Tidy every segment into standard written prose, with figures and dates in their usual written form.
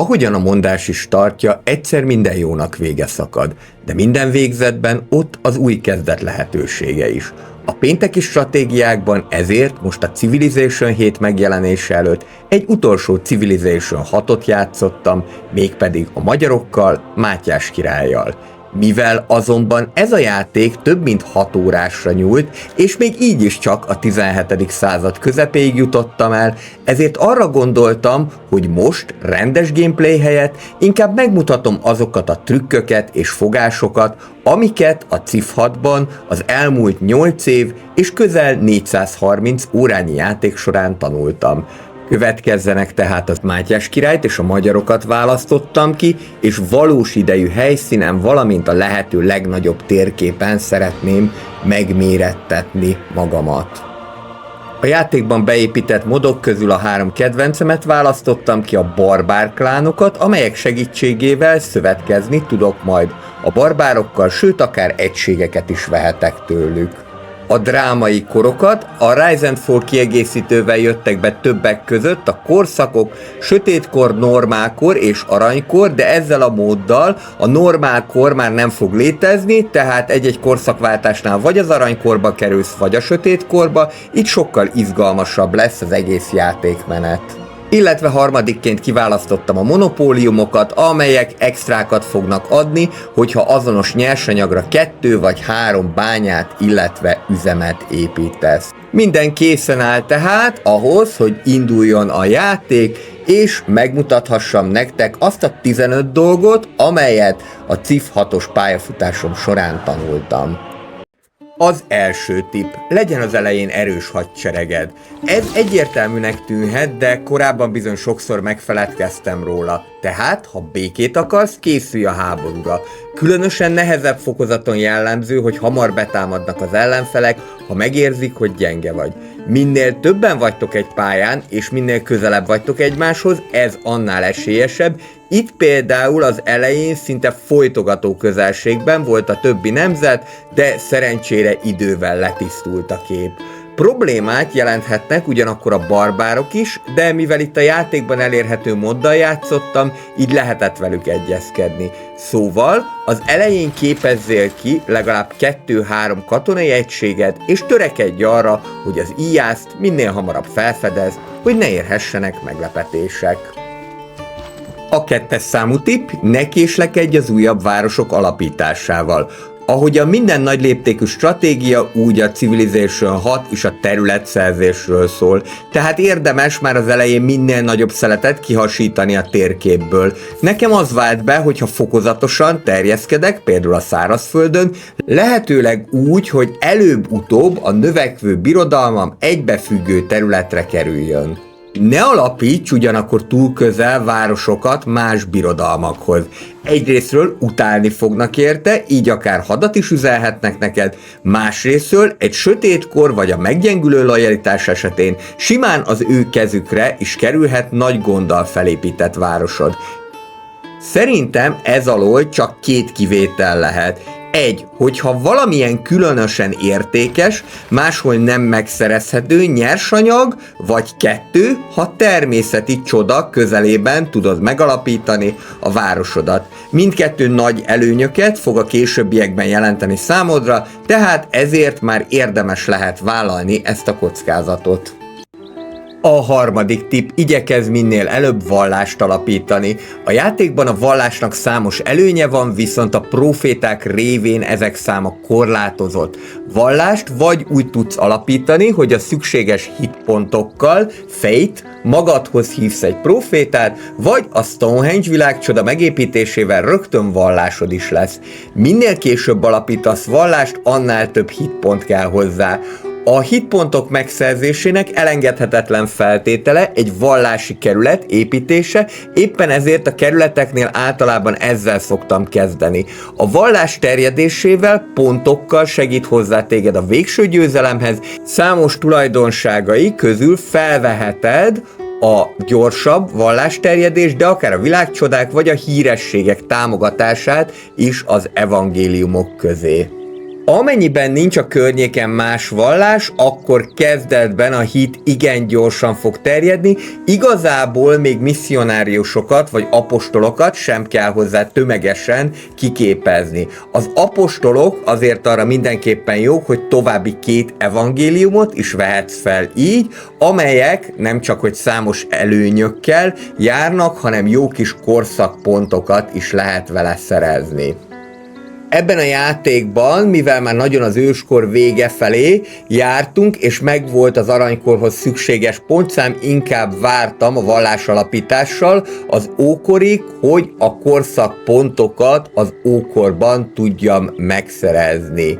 Ahogyan a mondás is tartja, egyszer minden jónak vége szakad, de minden végzetben ott az új kezdet lehetősége is. A pénteki stratégiákban ezért most a Civilization 7 megjelenése előtt egy utolsó Civilization 6-ot játszottam, mégpedig a magyarokkal, Mátyás királlyal. Mivel azonban ez a játék több mint 6 órásra nyúlt, és még így is csak a 17. század közepéig jutottam el, ezért arra gondoltam, hogy most rendes gameplay helyett inkább megmutatom azokat a trükköket és fogásokat, amiket a Civ 6-ban az elmúlt 8 év és közel 430 órányi játék során tanultam. Következzenek tehát a Mátyás királyt és a magyarokat választottam ki, és valós idejű helyszínen, valamint a lehető legnagyobb térképen szeretném megmérettetni magamat. A játékban beépített modok közül a 3 kedvencemet választottam ki, a barbár klánokat, amelyek segítségével szövetkezni tudok majd a barbárokkal, sőt akár egységeket is vehetek tőlük. A drámai korokat a Rise and Fall kiegészítővel jöttek be többek között a korszakok, sötétkor, normálkor és aranykor, de ezzel a móddal a normálkor már nem fog létezni, tehát egy-egy korszakváltásnál vagy az aranykorba kerülsz, vagy a sötétkorba, így sokkal izgalmasabb lesz az egész játékmenet. Illetve harmadikként kiválasztottam a monopóliumokat, amelyek extrákat fognak adni, hogyha azonos nyersanyagra 2 vagy 3 bányát, illetve üzemet építesz. Minden készen áll tehát ahhoz, hogy induljon a játék, és megmutathassam nektek azt a 15 dolgot, amelyet a Civ 6-os pályafutásom során tanultam. Az első tipp, legyen az elején erős hadsereged. Ez egyértelműnek tűnhet, de korábban bizony sokszor megfeledkeztem róla. Tehát, ha békét akarsz, készülj a háborúra. Különösen nehezebb fokozaton jellemző, hogy hamar betámadnak az ellenfelek, ha megérzik, hogy gyenge vagy. Minél többen vagytok egy pályán, és minél közelebb vagytok egymáshoz, ez annál esélyesebb. Itt például az elején szinte folytogató közelségben volt a többi nemzet, de szerencsére idővel letisztult a kép. Problémát jelenthetnek ugyanakkor a barbárok is, de mivel itt a játékban elérhető moddal játszottam, így lehetett velük egyezkedni. Szóval az elején képezzél ki legalább 2-3 katonai egységet, és törekedj arra, hogy az íjászt minél hamarabb felfedezd, hogy ne érhessenek meglepetések. A 2. számú tipp, ne késlekedj az újabb városok alapításával. Ahogy a minden nagy léptékű stratégia, úgy a Civilization 6 is a területszerzésről szól, tehát érdemes már az elején minél nagyobb szeletet kihasítani a térképből. Nekem az vált be, hogyha fokozatosan terjeszkedek, például a szárazföldön, lehetőleg úgy, hogy előbb-utóbb a növekvő birodalmam egybefüggő területre kerüljön. Ne alapíts ugyanakkor túl közel városokat más birodalmakhoz. Egyrészről utálni fognak érte, így akár hadat is üzelhetnek neked, másrészről egy sötétkor vagy a meggyengülő lojalitás esetén simán az ő kezükre is kerülhet nagy gonddal felépített városod. Szerintem ez alól csak 2 kivétel lehet. 1. Hogyha valamilyen különösen értékes, máshol nem megszerezhető nyersanyag, vagy 2. Ha természeti csoda közelében tudod megalapítani a városodat. Mindkettő nagy előnyöket fog a későbbiekben jelenteni számodra, tehát ezért már érdemes lehet vállalni ezt a kockázatot. A harmadik tipp, igyekezz minél előbb vallást alapítani. A játékban a vallásnak számos előnye van, viszont a proféták révén ezek száma korlátozott. Vallást vagy úgy tudsz alapítani, hogy a szükséges hitpontokkal, fate, magadhoz hívsz egy profétát, vagy a Stonehenge világcsoda megépítésével rögtön vallásod is lesz. Minél később alapítasz vallást, annál több hitpont kell hozzá. A hitpontok megszerzésének elengedhetetlen feltétele egy vallási kerület építése, éppen ezért a kerületeknél általában ezzel szoktam kezdeni. A vallás terjedésével pontokkal segít hozzá téged a végső győzelemhez, számos tulajdonságai közül felveheted a gyorsabb vallásterjedés, de akár a világcsodák vagy a hírességek támogatását is az evangéliumok közé. Amennyiben nincs a környéken más vallás, akkor kezdetben a hit igen gyorsan fog terjedni, igazából még misszionáriusokat vagy apostolokat sem kell hozzá tömegesen kiképezni. Az apostolok azért arra mindenképpen jók, hogy további 2 evangéliumot is vehetsz fel így, amelyek nem csak hogy számos előnyökkel járnak, hanem jó kis korszakpontokat is lehet vele szerezni. Ebben a játékban, mivel már nagyon az őskor vége felé jártunk, és megvolt az aranykorhoz szükséges pontszám, inkább vártam a vallásalapítással az ókorig, hogy a korszakpontokat az ókorban tudjam megszerezni.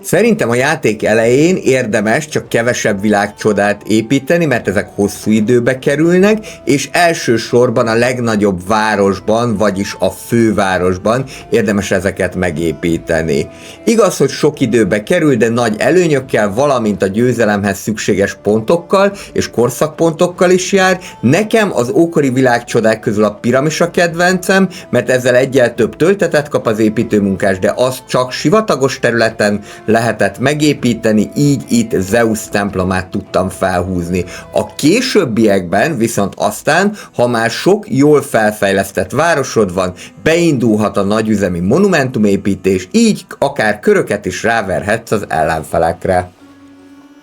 Szerintem a játék elején érdemes csak kevesebb világcsodát építeni, mert ezek hosszú időbe kerülnek, és elsősorban a legnagyobb városban, vagyis a fővárosban érdemes ezeket megépíteni. Igaz, hogy sok időbe kerül, de nagy előnyökkel, valamint a győzelemhez szükséges pontokkal és korszakpontokkal is jár. Nekem az ókori világcsodák közül a piramis a kedvencem, mert ezzel egyel több töltetet kap az építőmunkás, de azt csak sivatagos területen lehetett megépíteni, így itt Zeus templomát tudtam felhúzni. A későbbiekben viszont aztán, ha már sok jól felfejlesztett városod van, beindulhat a nagyüzemi monumentumépítés, így akár köröket is ráverhetsz az ellenfelekre.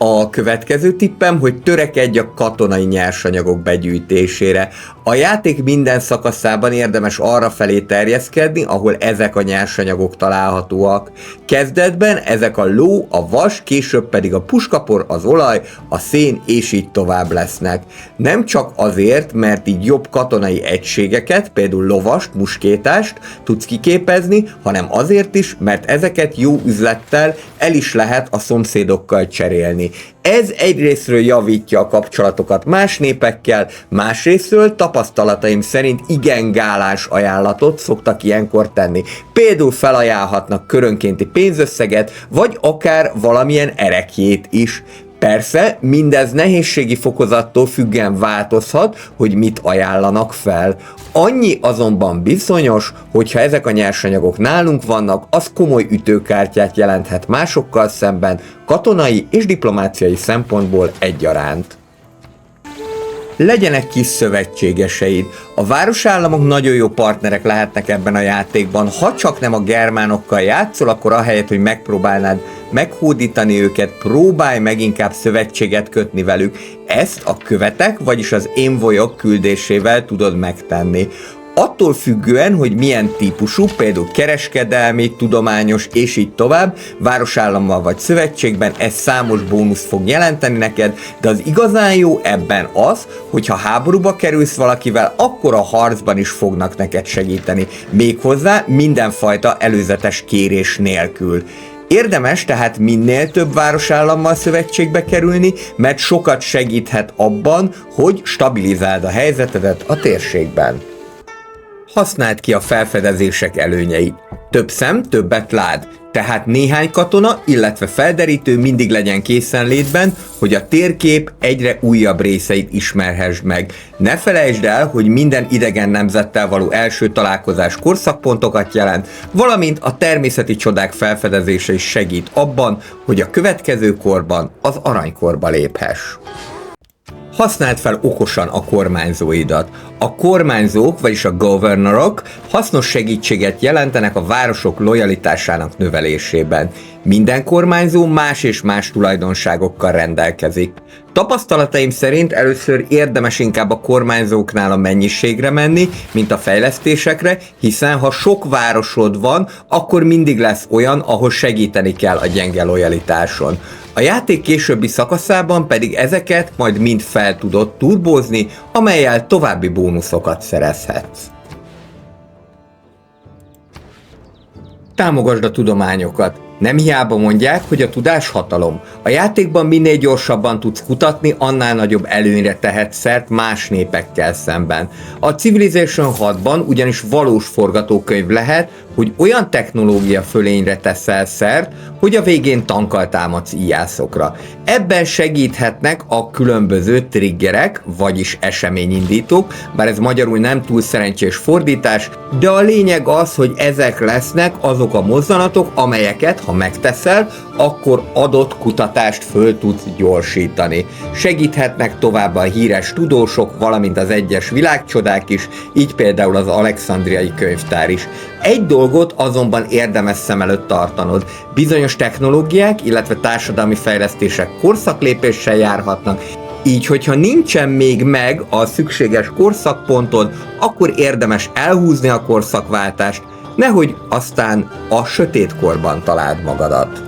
A következő tippem, hogy törekedj a katonai nyersanyagok begyűjtésére. A játék minden szakaszában érdemes arra felé terjeszkedni, ahol ezek a nyersanyagok találhatóak. Kezdetben ezek a ló, a vas, később pedig a puskapor, az olaj, a szén és így tovább lesznek. Nem csak azért, mert így jobb katonai egységeket, például lovast, muskétást tudsz kiképezni, hanem azért is, mert ezeket jó üzlettel el is lehet a szomszédokkal cserélni. Ez egyrészről javítja a kapcsolatokat más népekkel, másrészről tapasztalataim szerint igen gáláns ajánlatot szoktak ilyenkor tenni. Például felajánlhatnak körönkénti pénzösszeget, vagy akár valamilyen erekjét is. Persze, mindez nehézségi fokozattól függően változhat, hogy mit ajánlanak fel. Annyi azonban bizonyos, hogyha ezek a nyersanyagok nálunk vannak, az komoly ütőkártyát jelenthet másokkal szemben, katonai és diplomáciai szempontból egyaránt. Legyenek kis szövetségeseid. A városállamok nagyon jó partnerek lehetnek ebben a játékban. Ha csak nem a germánokkal játszol, akkor ahelyett, hogy megpróbálnád meghódítani őket, próbálj meg inkább szövetséget kötni velük. Ezt a követek, vagyis az envoyok küldésével tudod megtenni. Attól függően, hogy milyen típusú, például kereskedelmi, tudományos és így tovább, városállammal vagy szövetségben, ez számos bónusz fog jelenteni neked, de az igazán jó ebben az, hogyha háborúba kerülsz valakivel, akkor a harcban is fognak neked segíteni, méghozzá mindenfajta előzetes kérés nélkül. Érdemes tehát minél több városállammal szövetségbe kerülni, mert sokat segíthet abban, hogy stabilizáld a helyzetedet a térségben. Használd ki a felfedezések előnyeit. Több szem, többet lát, tehát néhány katona, illetve felderítő mindig legyen készenlétben, hogy a térkép egyre újabb részeit ismerhessd meg. Ne felejtsd el, hogy minden idegen nemzettel való első találkozás korszakpontokat jelent, valamint a természeti csodák felfedezése is segít abban, hogy a következő korban, az aranykorba léphess. Használd fel okosan a kormányzóidat. A kormányzók, vagyis a governorok hasznos segítséget jelentenek a városok lojalitásának növelésében. Minden kormányzó más és más tulajdonságokkal rendelkezik. Tapasztalataim szerint először érdemes inkább a kormányzóknál a mennyiségre menni, mint a fejlesztésekre, hiszen ha sok városod van, akkor mindig lesz olyan, ahol segíteni kell a gyenge lojalitáson. A játék későbbi szakaszában pedig ezeket majd mind fel tudod turbózni, amellyel további bónuszokat szerezhetsz. Támogasd a tudományokat. Nem hiába mondják, hogy a tudás hatalom. A játékban minél gyorsabban tudsz kutatni, annál nagyobb előnyre tehetsz szert más népekkel szemben. A Civilization 6-ban ugyanis valós forgatókönyv lehet, hogy olyan technológia fölényre teszel szert, hogy a végén tankkal támadsz íjászokra. Ebben segíthetnek a különböző triggerek, vagyis eseményindítók, bár ez magyarul nem túl szerencsés fordítás, de a lényeg az, hogy ezek lesznek azok a mozzanatok, amelyeket, ha megteszel, akkor adott kutatást föl tudsz gyorsítani. Segíthetnek továbbá a híres tudósok, valamint az egyes világcsodák is, így például az Alexandriai Könyvtár is. Egy dolgot azonban érdemes szem előtt tartanod. Bizonyos technológiák, illetve társadalmi fejlesztések korszaklépéssel járhatnak, így, hogyha nincsen még meg a szükséges korszakpontod, akkor érdemes elhúzni a korszakváltást, nehogy aztán a sötétkorban találd magadat.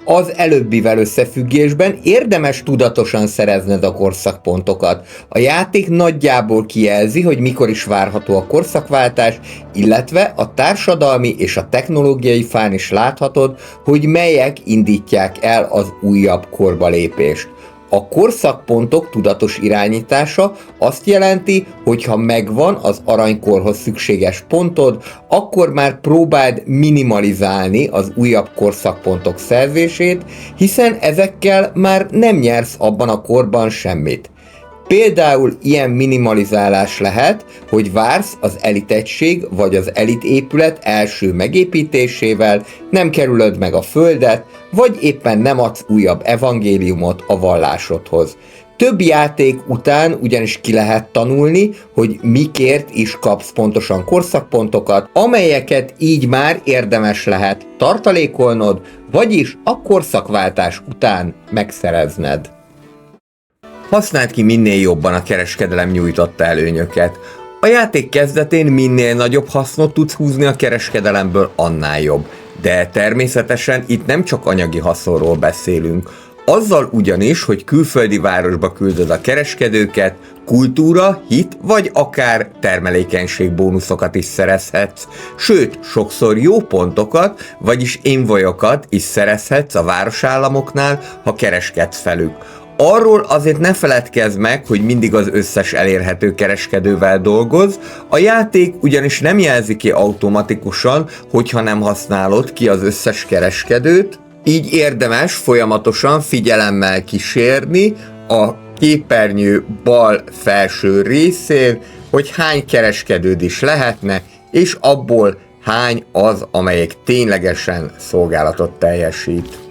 Az előbbivel összefüggésben érdemes tudatosan szerezned a korszakpontokat. A játék nagyjából kijelzi, hogy mikor is várható a korszakváltás, illetve a társadalmi és a technológiai fán is láthatod, hogy melyek indítják el az újabb korba lépést. A korszakpontok tudatos irányítása azt jelenti, hogy ha megvan az aranykorhoz szükséges pontod, akkor már próbáld minimalizálni az újabb korszakpontok szerzését, hiszen ezekkel már nem nyersz abban a korban semmit. Például ilyen minimalizálás lehet, hogy vársz az elitegység vagy az elitépület első megépítésével, nem kerülöd meg a földet, vagy éppen nem adsz újabb evangéliumot a vallásodhoz. Több játék után ugyanis ki lehet tanulni, hogy mikért is kapsz pontosan korszakpontokat, amelyeket így már érdemes lehet tartalékolnod, vagyis a korszakváltás után megszerezned. Használd ki minél jobban a kereskedelem nyújtotta előnyöket. A játék kezdetén minél nagyobb hasznot tudsz húzni a kereskedelemből, annál jobb. De természetesen itt nem csak anyagi haszonról beszélünk. Azzal ugyanis, hogy külföldi városba küldöd a kereskedőket, kultúra, hit vagy akár termelékenység bónuszokat is szerezhetsz. Sőt, sokszor jó pontokat, vagyis invoyokat is szerezhetsz a városállamoknál, ha kereskedsz velük. Arról azért ne feledkezz meg, hogy mindig az összes elérhető kereskedővel dolgozz, a játék ugyanis nem jelzi ki automatikusan, hogyha nem használod ki az összes kereskedőt, így érdemes folyamatosan figyelemmel kísérni a képernyő bal felső részén, hogy hány kereskedőd is lehetne, és abból hány az, amelyik ténylegesen szolgálatot teljesít.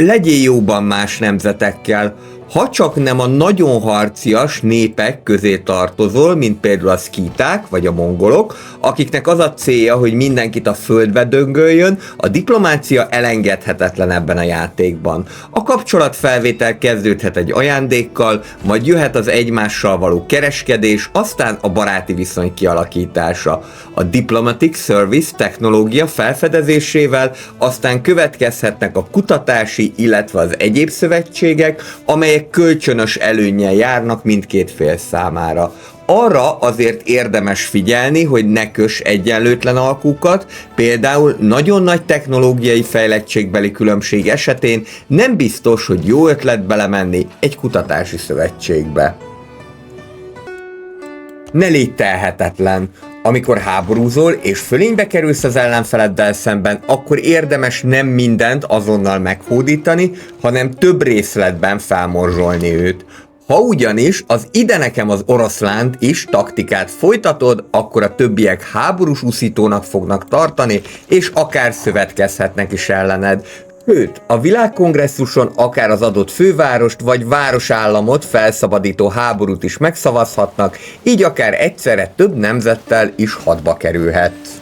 Legyél jóban más nemzetekkel, ha csak nem a nagyon harcias népek közé tartozol, mint például a szkíták vagy a mongolok, akiknek az a célja, hogy mindenkit a földbe döngöljön, a diplomácia elengedhetetlen ebben a játékban. A kapcsolatfelvétel kezdődhet egy ajándékkal, majd jöhet az egymással való kereskedés, aztán a baráti viszony kialakítása. A Diplomatic Service technológia felfedezésével aztán következhetnek a kutatási, illetve az egyéb szövetségek, amelyek kölcsönös előnnyel járnak mindkét fél számára. Arra azért érdemes figyelni, hogy ne köss egyenlőtlen alkukat, például nagyon nagy technológiai fejlettségbeli különbség esetén nem biztos, hogy jó ötlet belemenni egy kutatási szövetségbe. Ne légy telhetetlen! Amikor háborúzol és fölénybe kerülsz az ellenfeleddel szemben, akkor érdemes nem mindent azonnal meghódítani, hanem több részletben felmorzsolni őt. Ha ugyanis az ide nekem az oroszlánt is taktikát folytatod, akkor a többiek háborús uszítónak fognak tartani, és akár szövetkezhetnek is ellened. Sőt, a világkongresszuson akár az adott fővárost vagy városállamot felszabadító háborút is megszavazhatnak, így akár egyszerre több nemzettel is hadba kerülhetsz.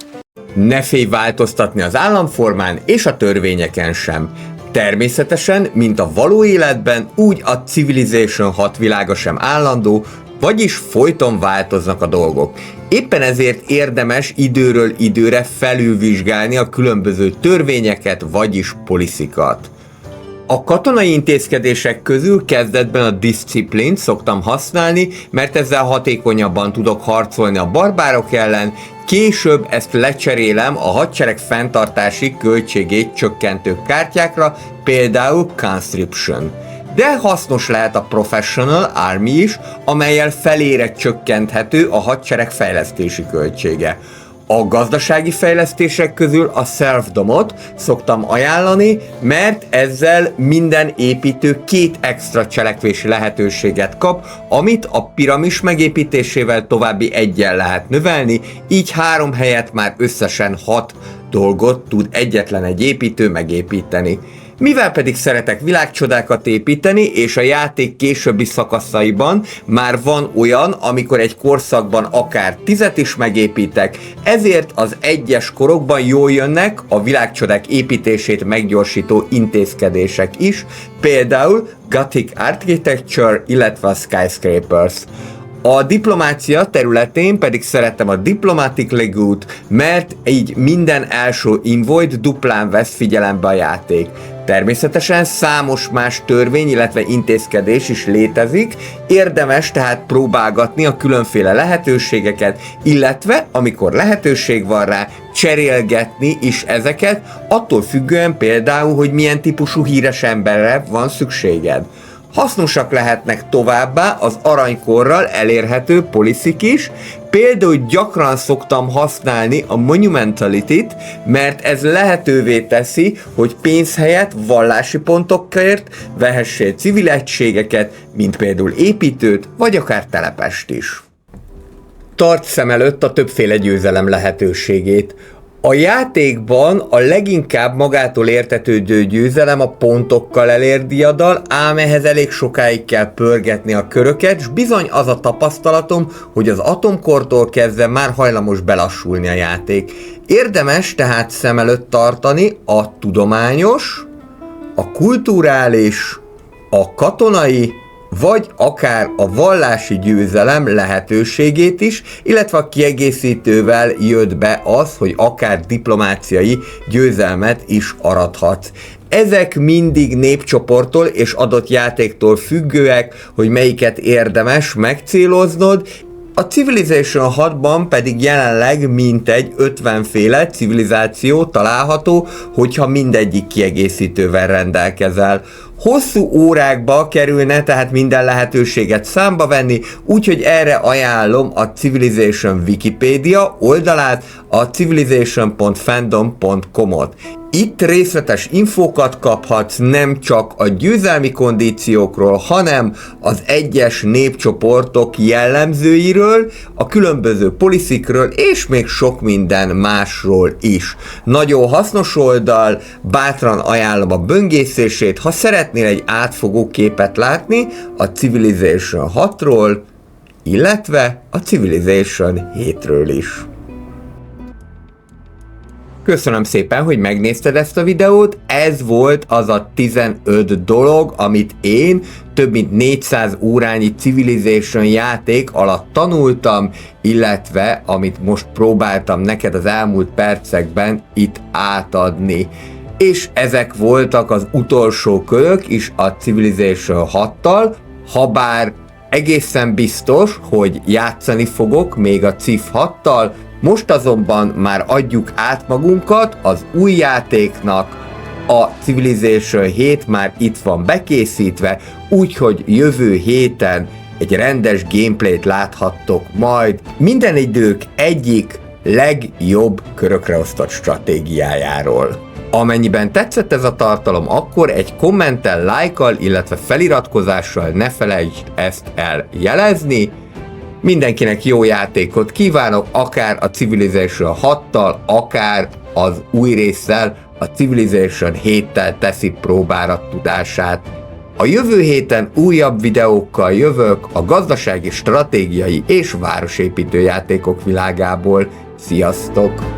Ne félj változtatni az államformán és a törvényeken sem. Természetesen, mint a való életben, úgy a Civilization 6 világa sem állandó, vagyis folyton változnak a dolgok. Éppen ezért érdemes időről időre felülvizsgálni a különböző törvényeket, vagyis poliszikat. A katonai intézkedések közül kezdetben a Discipline-t szoktam használni, mert ezzel hatékonyabban tudok harcolni a barbárok ellen, később ezt lecserélem a hadsereg fenntartási költségét csökkentő kártyákra, például Conscription. De hasznos lehet a Professional Army is, amellyel felére csökkenthető a hadsereg fejlesztési költsége. A gazdasági fejlesztések közül a Serfdomot szoktam ajánlani, mert ezzel minden építő 2 extra cselekvési lehetőséget kap, amit a piramis megépítésével további 1-jel lehet növelni, így 3 helyett már összesen 6 dolgot tud egyetlen egy építő megépíteni. Mivel pedig szeretek világcsodákat építeni, és a játék későbbi szakaszaiban már van olyan, amikor egy korszakban akár 10 is megépítek, ezért az egyes korokban jól jönnek a világcsodák építését meggyorsító intézkedések is, például Gothic Architecture, illetve a Skyscrapers. A diplomácia területén pedig szeretem a Diplomatic Legault, mert így minden első invoid duplán vesz figyelembe a játék. Természetesen számos más törvény, illetve intézkedés is létezik, érdemes tehát próbálgatni a különféle lehetőségeket, illetve amikor lehetőség van rá, cserélgetni is ezeket, attól függően például, hogy milyen típusú híres emberre van szükséged. Hasznosak lehetnek továbbá az aranykorral elérhető poliszik is, például gyakran szoktam használni a Monumentality-t, mert ez lehetővé teszi, hogy pénz helyett vallási pontokért vehessél civil egységeket, mint például építőt, vagy akár telepest is. Tarts szem előtt a többféle győzelem lehetőségét. A játékban a leginkább magától értetődő győzelem a pontokkal elért diadal, ám ehhez elég sokáig kell pörgetni a köröket, s bizony az a tapasztalatom, hogy az atomkortól kezdve már hajlamos belassulni a játék. Érdemes tehát szem előtt tartani a tudományos, a kulturális, a katonai, vagy akár a vallási győzelem lehetőségét is, illetve a kiegészítővel jött be az, hogy akár diplomáciai győzelmet is arathatsz. Ezek mindig népcsoporttól és adott játéktól függőek, hogy melyiket érdemes megcéloznod. A Civilization 6-ban pedig jelenleg mintegy 50 féle civilizáció található, hogyha mindegyik kiegészítővel rendelkezel. Hosszú órákba kerülne tehát minden lehetőséget számba venni, úgyhogy erre ajánlom a Civilization Wikipedia oldalát, a civilization.fandom.com-ot. Itt részletes infókat kaphatsz nem csak a győzelmi kondíciókról, hanem az egyes népcsoportok jellemzőiről, a különböző policyekről és még sok minden másról is. Nagyon hasznos oldal, bátran ajánlom a böngészését, ha szeretnél egy átfogó képet látni a Civilization 6-ról, illetve a Civilization 7-ről is. Köszönöm szépen, hogy megnézted ezt a videót, ez volt az a 15 dolog, amit én több mint 400 órányi Civilization játék alatt tanultam, illetve amit most próbáltam neked az elmúlt percekben itt átadni. És ezek voltak az utolsó körök is a Civilization 6-tal, habár egészen biztos, hogy játszani fogok még a Civ 6-tal, most azonban már adjuk át magunkat az új játéknak, a Civilization 7 már itt van bekészítve, úgyhogy jövő héten egy rendes gameplayt láthattok majd minden idők egyik legjobb körökre osztott stratégiájáról. Amennyiben tetszett ez a tartalom, akkor egy kommenttel, lájkkal, illetve feliratkozással ne felejtsd ezt eljelezni. Mindenkinek jó játékot kívánok, akár a Civilization 6-tal, akár az új résszel, a Civilization 7-tel teszi próbára tudását. A jövő héten újabb videókkal jövök a gazdasági, stratégiai és városépítő játékok világából. Sziasztok!